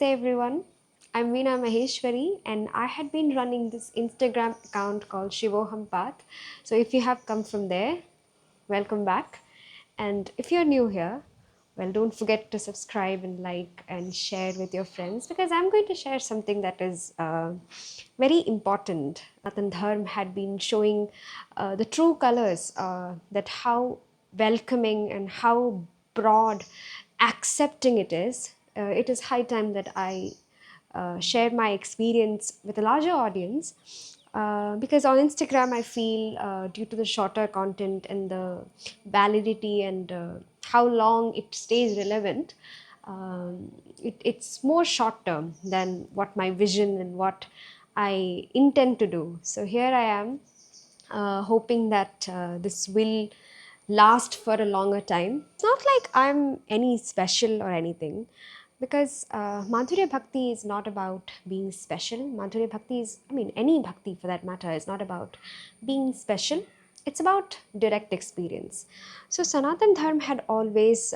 Namaste everyone. I'm Veena Maheshwari and I had been running this Instagram account called Shivoham Path. So if you have come from there, welcome back. And if you're new here, well, don't forget to subscribe and like and share with your friends because I'm going to share something that is very important. Nathan Dharm had been showing the true colors, that how welcoming and how broad accepting it is. It is high time that I share my experience with a larger audience, because on Instagram I feel, due to the shorter content and the validity and how long it stays relevant, it's more short term than what my vision and what I intend to do. So here I am, hoping that this will last for a longer time. It's not like I'm any special or anything, because Madhurya Bhakti is not about being special. Madhurya Bhakti is, I mean, any bhakti for that matter, is not about being special. It's about direct experience. So Sanatan Dharma had always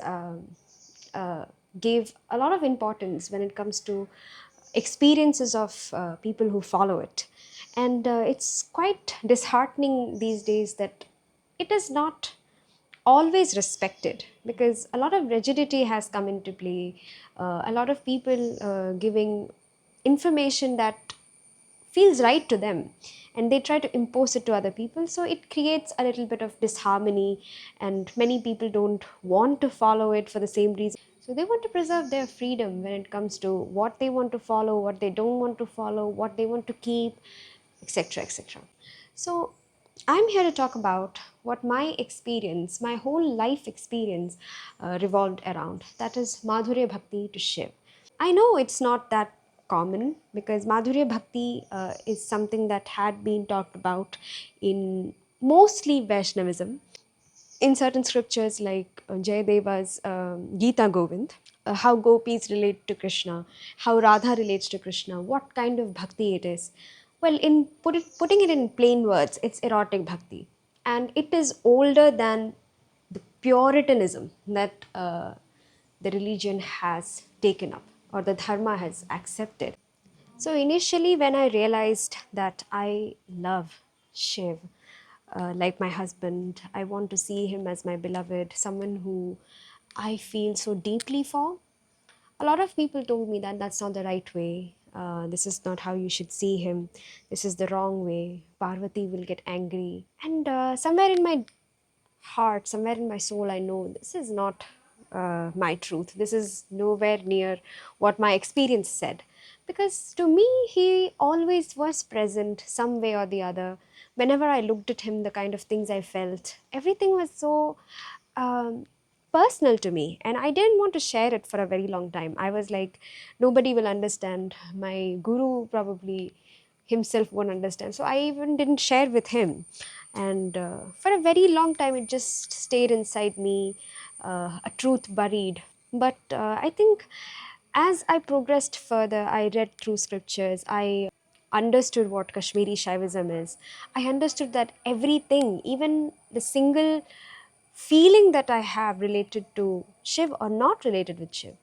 gave a lot of importance when it comes to experiences of people who follow it. And it's quite disheartening these days that it is not always respected, because a lot of rigidity has come into play. A lot of people giving information that feels right to them and they try to impose it to other people, so it creates a little bit of disharmony and many people don't want to follow it for the same reason. So they want to preserve their freedom when it comes to what they want to follow, what they don't want to follow, what they want to keep, etc, etc. So I'm here to talk about what my experience, my whole life experience, revolved around. That is Madhurya Bhakti to Shiv. I know it's not that common because Madhurya Bhakti is something that had been talked about in mostly Vaishnavism, in certain scriptures like Jayadeva's Gita Govinda, how gopis relate to Krishna, how Radha relates to Krishna, what kind of bhakti it is. Well, putting it in plain words, it's erotic bhakti. And it is older than the Puritanism that the religion has taken up or the dharma has accepted. So initially, when I realized that I love Shiv like my husband, I want to see him as my beloved, someone who I feel so deeply for. A lot of people told me that that's not the right way. This is not how you should see him. This is the wrong way. Parvati will get angry. And somewhere in my heart, somewhere in my soul, I know this is not my truth. This is nowhere near what my experience said. Because to me, he always was present some way or the other. Whenever I looked at him, the kind of things I felt, everything was so um, personal to me. And I didn't want to share it for a very long time. I was like, nobody will understand. My guru probably himself won't understand. So I even didn't share with him. And for a very long time, it just stayed inside me, a truth buried. But I think as I progressed further, I read through scriptures, I understood what Kashmiri Shaivism is. I understood that everything, even the single feeling that I have related to Shiv or not related with Shiv,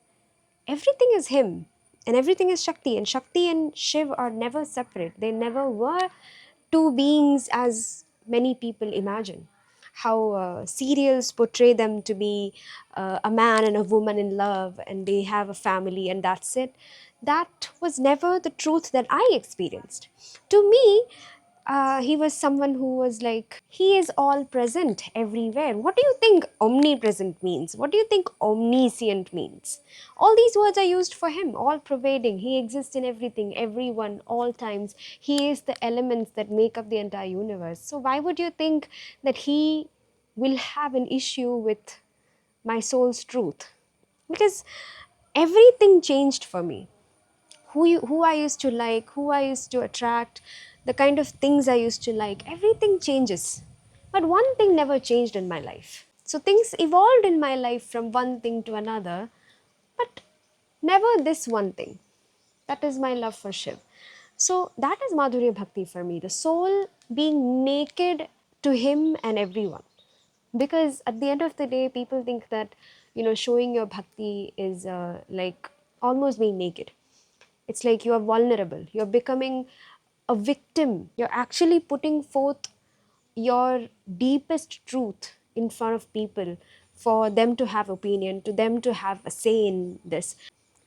everything is him and everything is Shakti, and Shakti and Shiv are never separate. They never were two beings as many people imagine. How serials portray them to be a man and a woman in love and they have a family and that's it. That was never the truth that I experienced. To me, he was someone who was like, he is all present everywhere. What do you think omnipresent means? What do you think omniscient means? All these words are used for him, all pervading. He exists in everything, everyone, all times. He is the elements that make up the entire universe. So why would you think that he will have an issue with my soul's truth? Because everything changed for me. Who I used to like, who I used to attract, the kind of things I used to like, everything changes. But one thing never changed in my life. So things evolved in my life from one thing to another, but never this one thing. That is my love for Shiv. So that is Madhurya Bhakti for me, the soul being naked to him and everyone. Because at the end of the day, people think that, showing your bhakti is like almost being naked. It's like you are vulnerable, you're becoming a victim, you're actually putting forth your deepest truth in front of people for them to have opinion, to them to have a say in this.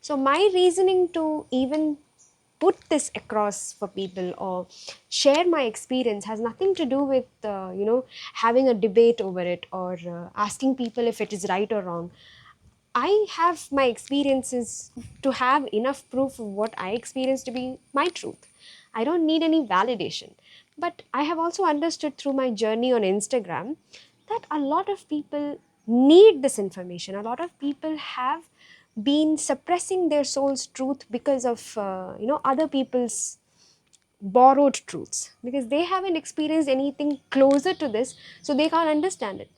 So my reasoning to even put this across for people or share my experience has nothing to do with having a debate over it or asking people if it is right or wrong. I have my experiences to have enough proof of what I experience to be my truth. I don't need any validation. But I have also understood through my journey on Instagram that a lot of people need this information. A lot of people have been suppressing their soul's truth because of other people's borrowed truths, because they haven't experienced anything closer to this, so they can't understand it.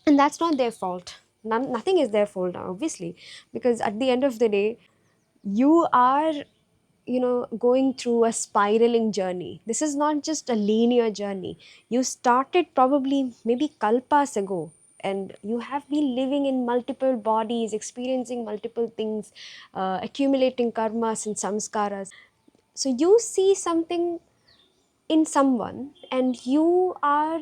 And that's not their fault. Nothing is their fault, obviously, because at the end of the day, you are going through a spiraling journey. This is not just a linear journey. You started probably maybe kalpas ago, and you have been living in multiple bodies, experiencing multiple things, accumulating karmas and samskaras. So you see something in someone and you are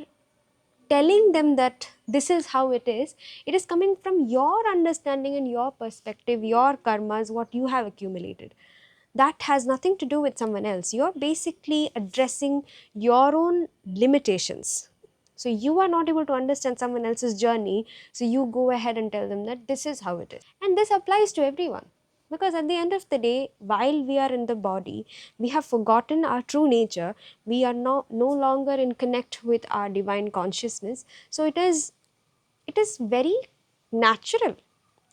telling them that this is how it is. It is coming from your understanding and your perspective, your karmas, what you have accumulated. That has nothing to do with someone else. You're basically addressing your own limitations. So you are not able to understand someone else's journey, so you go ahead and tell them that this is how it is. And this applies to everyone. Because at the end of the day, while we are in the body, we have forgotten our true nature. We are no longer in connect with our divine consciousness. So it is very natural.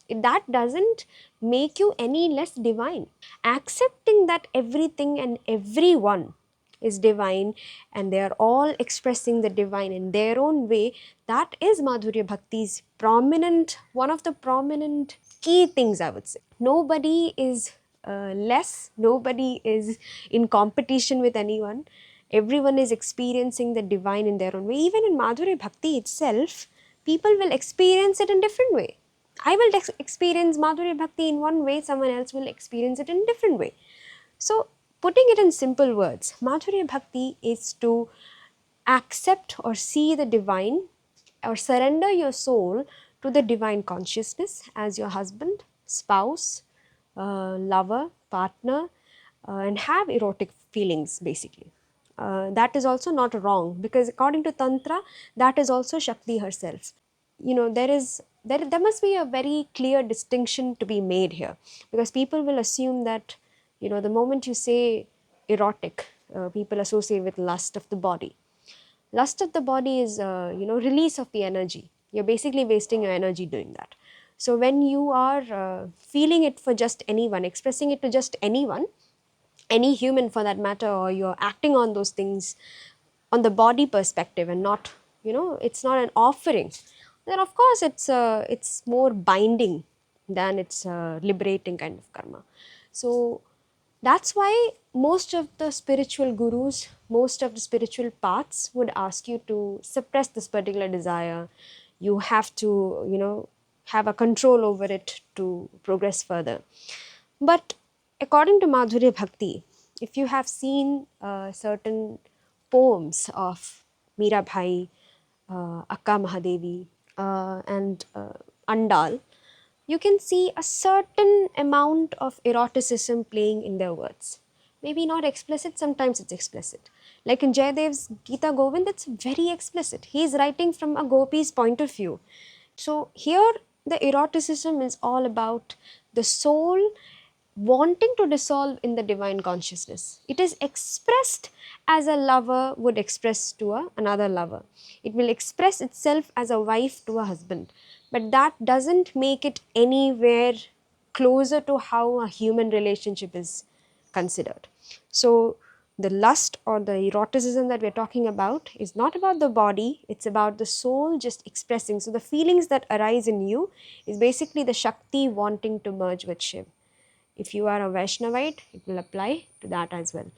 That doesn't make you any less divine. Accepting that everything and everyone is divine and they are all expressing the divine in their own way, that is Madhurya Bhakti's one of the prominent key things, I would say. Nobody is less, nobody is in competition with anyone. Everyone is experiencing the divine in their own way. Even in Madhurya Bhakti itself, people will experience it in different way. I will experience Madhurya Bhakti in one way, someone else will experience it in a different way. So, putting it in simple words, Madhurya Bhakti is to accept or see the divine or surrender your soul to the divine consciousness as your husband, spouse, lover, partner, and have erotic feelings basically. That is also not wrong, because according to Tantra, that is also Shakti herself. There must be a very clear distinction to be made here, because people will assume that the moment you say erotic, people associate with lust of the body. Lust of the body is release of the energy. You're basically wasting your energy doing that. So when you are feeling it for just anyone, expressing it to just anyone, any human for that matter, or you're acting on those things on the body perspective and not, it's not an offering, then of course it's more binding than it's liberating kind of karma. So that's why most of the spiritual gurus, most of the spiritual paths would ask you to suppress this particular desire. You have to, have a control over it to progress further. But according to Madhurya Bhakti, if you have seen certain poems of Mirabai, Akka Mahadevi, and Andal, you can see a certain amount of eroticism playing in their words. Maybe not explicit, sometimes it's explicit. Like in Jayadeva's Gita Govinda, it's very explicit. He is writing from a gopi's point of view. So here, the eroticism is all about the soul wanting to dissolve in the divine consciousness. It is expressed as a lover would express to another lover. It will express itself as a wife to a husband. But that doesn't make it anywhere closer to how a human relationship is considered. So, the lust or the eroticism that we're talking about is not about the body, it's about the soul just expressing. So, the feelings that arise in you is basically the Shakti wanting to merge with Shiv. If you are a Vaishnavite, it will apply to that as well.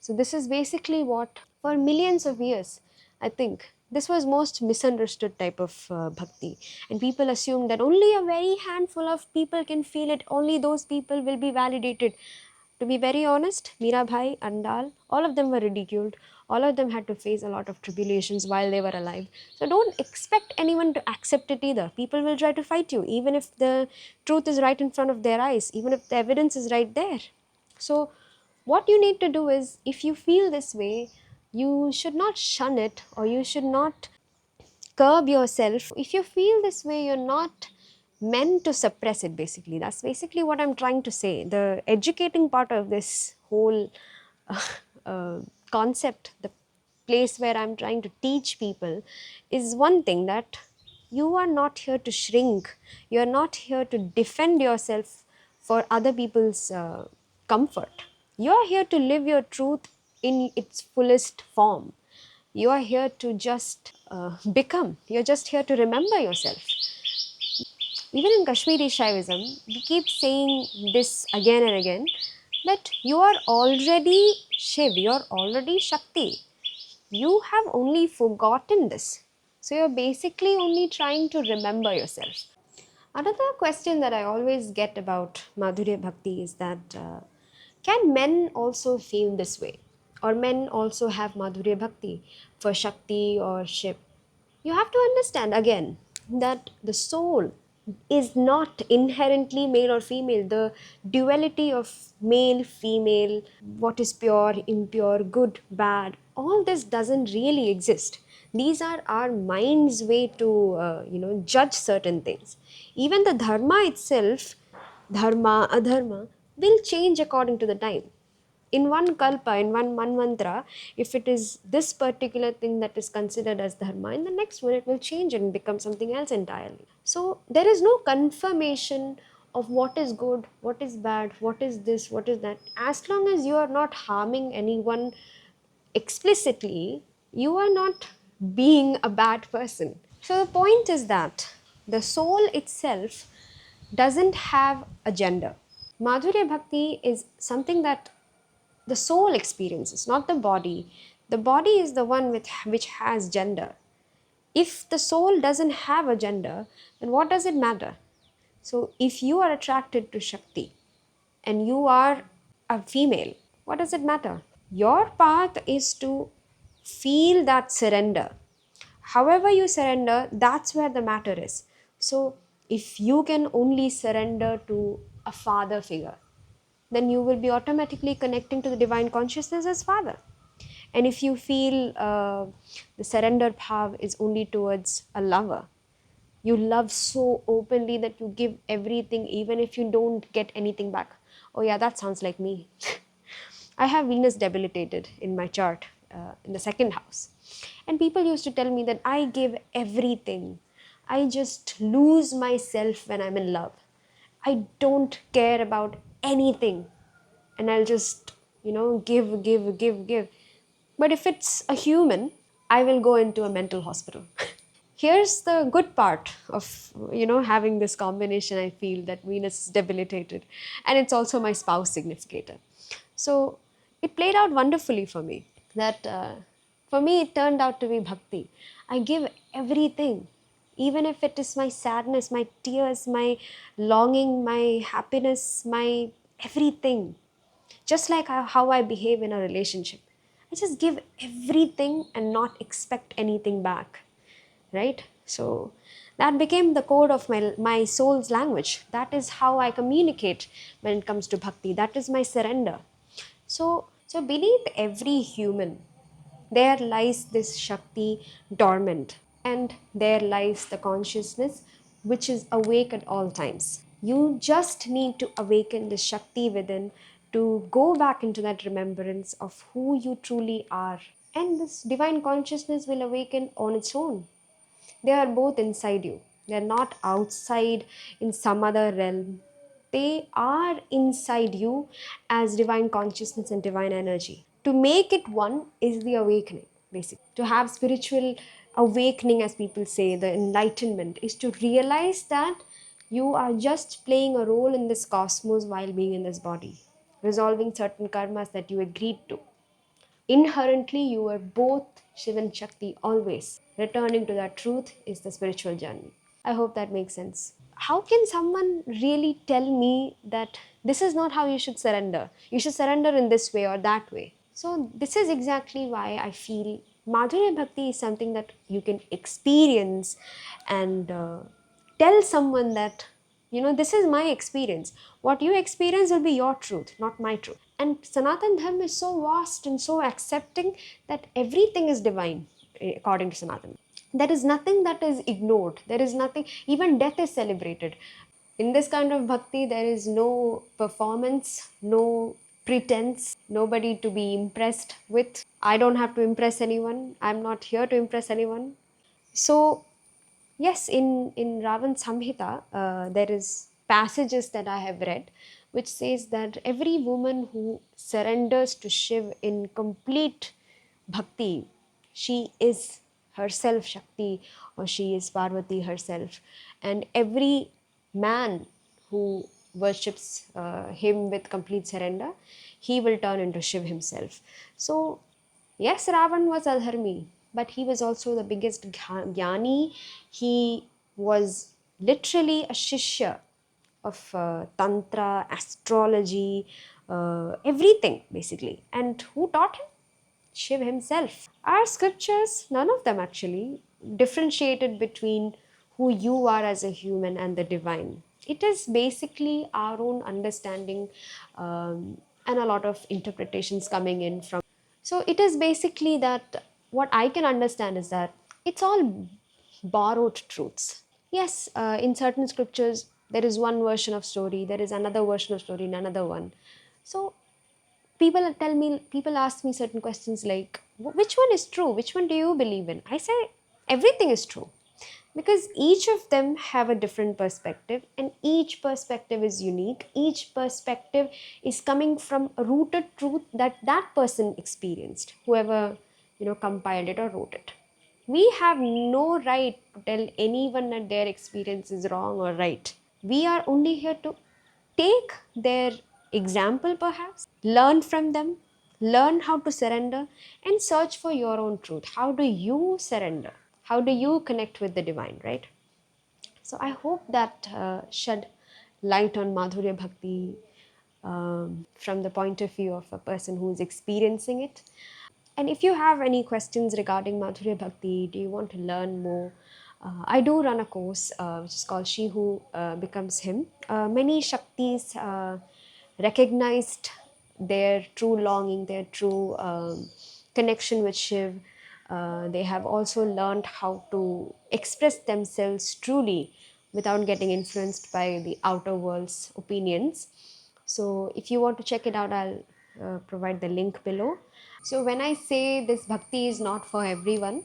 So this is basically what, for millions of years, I think, this was most misunderstood type of bhakti. And people assume that only a very handful of people can feel it, only those people will be validated. To be very honest, Mirabai, Andal, all of them were ridiculed. All of them had to face a lot of tribulations while they were alive. So don't expect anyone to accept it either. People will try to fight you, even if the truth is right in front of their eyes, even if the evidence is right there. So, what you need to do is, if you feel this way, you should not shun it, or you should not curb yourself. If you feel this way, you're not meant to suppress it, basically. That's basically what I'm trying to say. The educating part of this whole uh, uh, concept, the place where I'm trying to teach people, is one thing, that you are not here to shrink, you're not here to defend yourself for other people's comfort. You're here to live your truth in its fullest form. You are here to just become. You're just here to remember yourself. Even in Kashmiri Shaivism, we keep saying this again and again, that you are already Shiv, you are already Shakti. You have only forgotten this. So you're basically only trying to remember yourself. Another question that I always get about Madhurya Bhakti is that can men also feel this way? Or men also have Madhurya Bhakti for Shakti or Shiv? You have to understand again that the soul is not inherently male or female. The duality of male, female, what is pure, impure, good, bad, all this doesn't really exist. These are our mind's way to judge certain things. Even the dharma itself, dharma, adharma, will change according to the time. In one kalpa, in one manvantra, if it is this particular thing that is considered as dharma, in the next one it will change and become something else entirely. So there is no confirmation of what is good, what is bad, what is this, what is that. As long as you are not harming anyone explicitly, you are not being a bad person. So the point is that the soul itself doesn't have a gender. Madhurya Bhakti is something that the soul experiences, not the body. The body is the one which has gender. If the soul doesn't have a gender, then what does it matter? So, if you are attracted to Shakti and you are a female, what does it matter? Your path is to feel that surrender. However, you surrender, that's where the matter is. So, if you can only surrender to a father figure, then you will be automatically connecting to the divine consciousness as Father. And if you feel the surrender bhav is only towards a lover, you love so openly that you give everything even if you don't get anything back. Oh, yeah, that sounds like me. I have Venus debilitated in my chart in the second house. And people used to tell me that I give everything. I just lose myself when I'm in love. I don't care about anything. And I'll just, give, give, give, give. But if it's a human, I will go into a mental hospital. Here's the good part of having this combination. I feel that Venus is debilitated, and it's also my spouse significator. So it played out wonderfully for me. That for me it turned out to be bhakti. I give everything, even if it is my sadness, my tears, my longing, my happiness, my everything. Just like how I behave in a relationship, I just give everything and not expect anything back, right? So that became the code of my soul's language. That is how I communicate when it comes to bhakti. That is my surrender. So beneath every human, there lies this Shakti dormant, and there lies the consciousness which is awake at all times. You just need to awaken the Shakti within to go back into that remembrance of who you truly are. And this divine consciousness will awaken on its own. They are both inside you. They are not outside in some other realm. They are inside you as divine consciousness and divine energy. To make it one is the awakening, basically. To have spiritual awakening, as people say, the enlightenment, is to realize that you are just playing a role in this cosmos while being in this body, resolving certain karmas that you agreed to. Inherently, you are both Shiv and Shakti always. Returning to that truth is the spiritual journey. I hope that makes sense. How can someone really tell me that this is not how you should surrender, you should surrender in this way or that way? So this is exactly why I feel Madhurya Bhakti is something that you can experience and tell someone that, this is my experience. What you experience will be your truth, not my truth. And Sanatan Dharma is so vast and so accepting that everything is divine, according to Sanatan. There is nothing that is ignored. There is nothing, even death is celebrated. In this kind of bhakti, there is no performance, no pretense, nobody to be impressed with. I don't have to impress anyone. I'm not here to impress anyone. So, yes, in Ravan Samhita, there is passages that I have read which says that every woman who surrenders to Shiv in complete bhakti, she is herself Shakti or she is Parvati herself. And every man who worships him with complete surrender, he will turn into Shiv himself. So, yes, Ravan was adharmi, but he was also the biggest jnani. He was literally a shishya of Tantra, astrology, everything basically. And who taught him? Shiv himself. Our scriptures, none of them actually, differentiated between who you are as a human and the divine. It is basically our own understanding and a lot of interpretations coming in from. So it is basically that what I can understand is that it's all borrowed truths. Yes, in certain scriptures, there is one version of story, there is another version of story, and another one. So people ask me certain questions like, which one is true, which one do you believe in? I say everything is true, because each of them have a different perspective and each perspective is unique. Each perspective is coming from a rooted truth that that person experienced, whoever compiled it or wrote it. We have no right to tell anyone that their experience is wrong or right. We are only here to take their example, perhaps, learn from them, learn how to surrender, and search for your own truth. How do you surrender? How do you connect with the divine, right? So I hope that shed light on Madhurya Bhakti from the point of view of a person who is experiencing it. And if you have any questions regarding Madhurya Bhakti, do you want to learn more? I do run a course which is called She Who Becomes Him. Many Shaktis recognized their true longing, their true connection with Shiv. They have also learned how to express themselves truly without getting influenced by the outer world's opinions. So, if you want to check it out, I'll provide the link below. So, when I say this bhakti is not for everyone,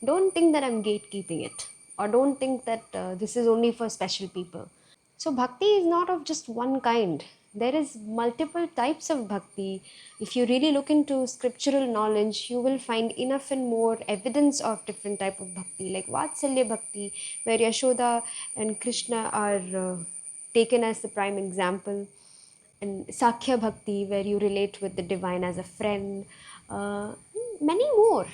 don't think that I'm gatekeeping it, or don't think that this is only for special people. So bhakti is not of just one kind. There is multiple types of bhakti. If you really look into scriptural knowledge, you will find enough and more evidence of different type of bhakti, like Vatsalya bhakti, where Yashoda and Krishna are taken as the prime example, and Sakhya bhakti, where you relate with the divine as a friend. Many more.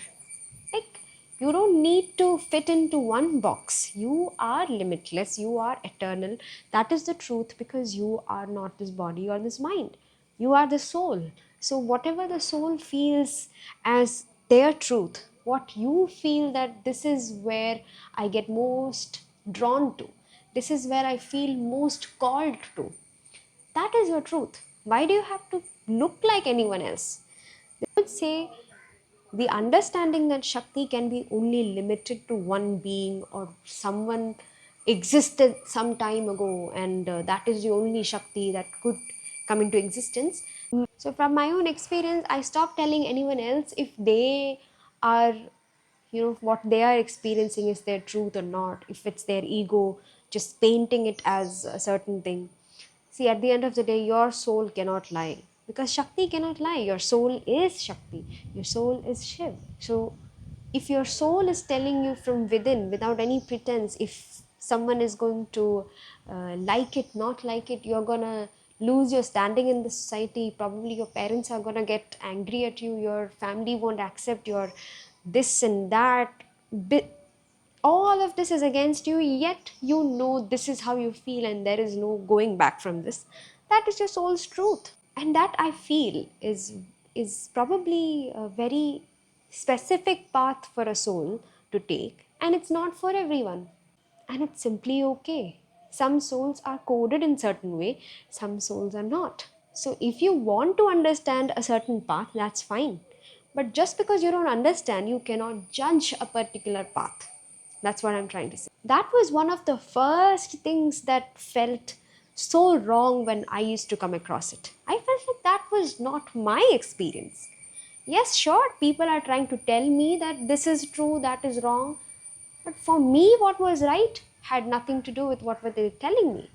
Like, you don't need to fit into one box. You are limitless, you are eternal. That is the truth, because you are not this body or this mind. You are the soul. So, whatever the soul feels as their truth, what you feel that this is where I get most drawn to, this is where I feel most called to, that is your truth. Why do you have to look like anyone else? They would say the understanding that Shakti can be only limited to one being or someone existed some time ago, and that is the only Shakti that could come into existence. So, from my own experience, I stopped telling anyone else if they are, what they are experiencing is their truth or not, if it's their ego just painting it as a certain thing. See, at the end of the day, your soul cannot lie, because Shakti cannot lie. Your soul is Shakti, your soul is Shiv. So, if your soul is telling you from within without any pretense, if someone is going to like it, not like it, you're gonna lose your standing in the society. Probably your parents are gonna get angry at you, your family won't accept your this and that. All of this is against you, yet you know this is how you feel and there is no going back from this. That is your soul's truth. And that, I feel, is probably a very specific path for a soul to take, and it's not for everyone. And it's simply okay. Some souls are coded in certain way, some souls are not. So if you want to understand a certain path, that's fine. But just because you don't understand, you cannot judge a particular path. That's what I'm trying to say. That was one of the first things that felt so wrong when I used to come across it. I felt like that was not my experience. Yes, sure, people are trying to tell me that this is true, that is wrong, but for me, what was right had nothing to do with what were they telling me.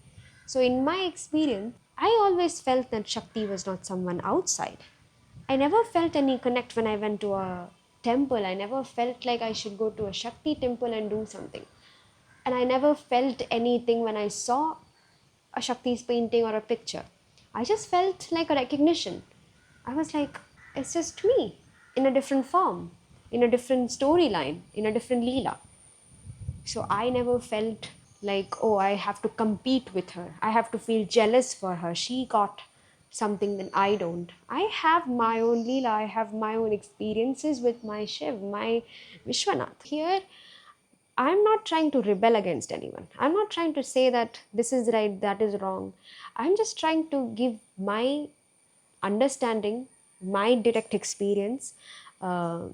So, in my experience, I always felt that Shakti was not someone outside. I never felt any connect when I went to a temple. I never felt like I should go to a Shakti temple and do something. And I never felt anything when I saw a Shakti's painting or a picture. I just felt like a recognition. I was like, it's just me in a different form, in a different storyline, in a different Leela. So I never felt like, oh, I have to compete with her. I have to feel jealous for her. She got something that I don't. I have my own Leela. I have my own experiences with my Shiv, my Vishwanath. Here, I'm not trying to rebel against anyone. I'm not trying to say that this is right, that is wrong. I'm just trying to give my understanding, my direct experience, uh,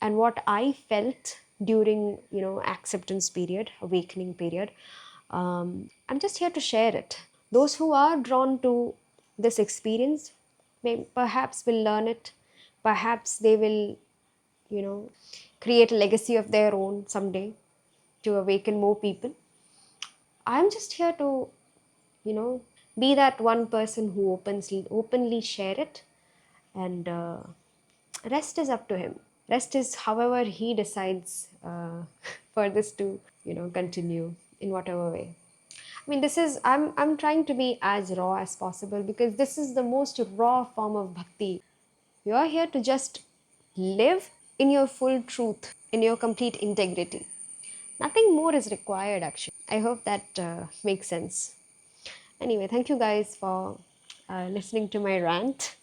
and what I felt during, acceptance period, awakening period. I'm just here to share it. Those who are drawn to this experience perhaps will learn it. Perhaps they will, you know, create a legacy of their own someday to awaken more people. I'm just here to, you know, be that one person who openly share it, and rest is up to him. Rest is however he decides for this to, continue in whatever way. I mean, this is, I'm trying to be as raw as possible because this is the most raw form of bhakti. You are here to just live in your full truth, in your complete integrity. Nothing more is required, actually. I hope that makes sense. Anyway, thank you guys for listening to my rant.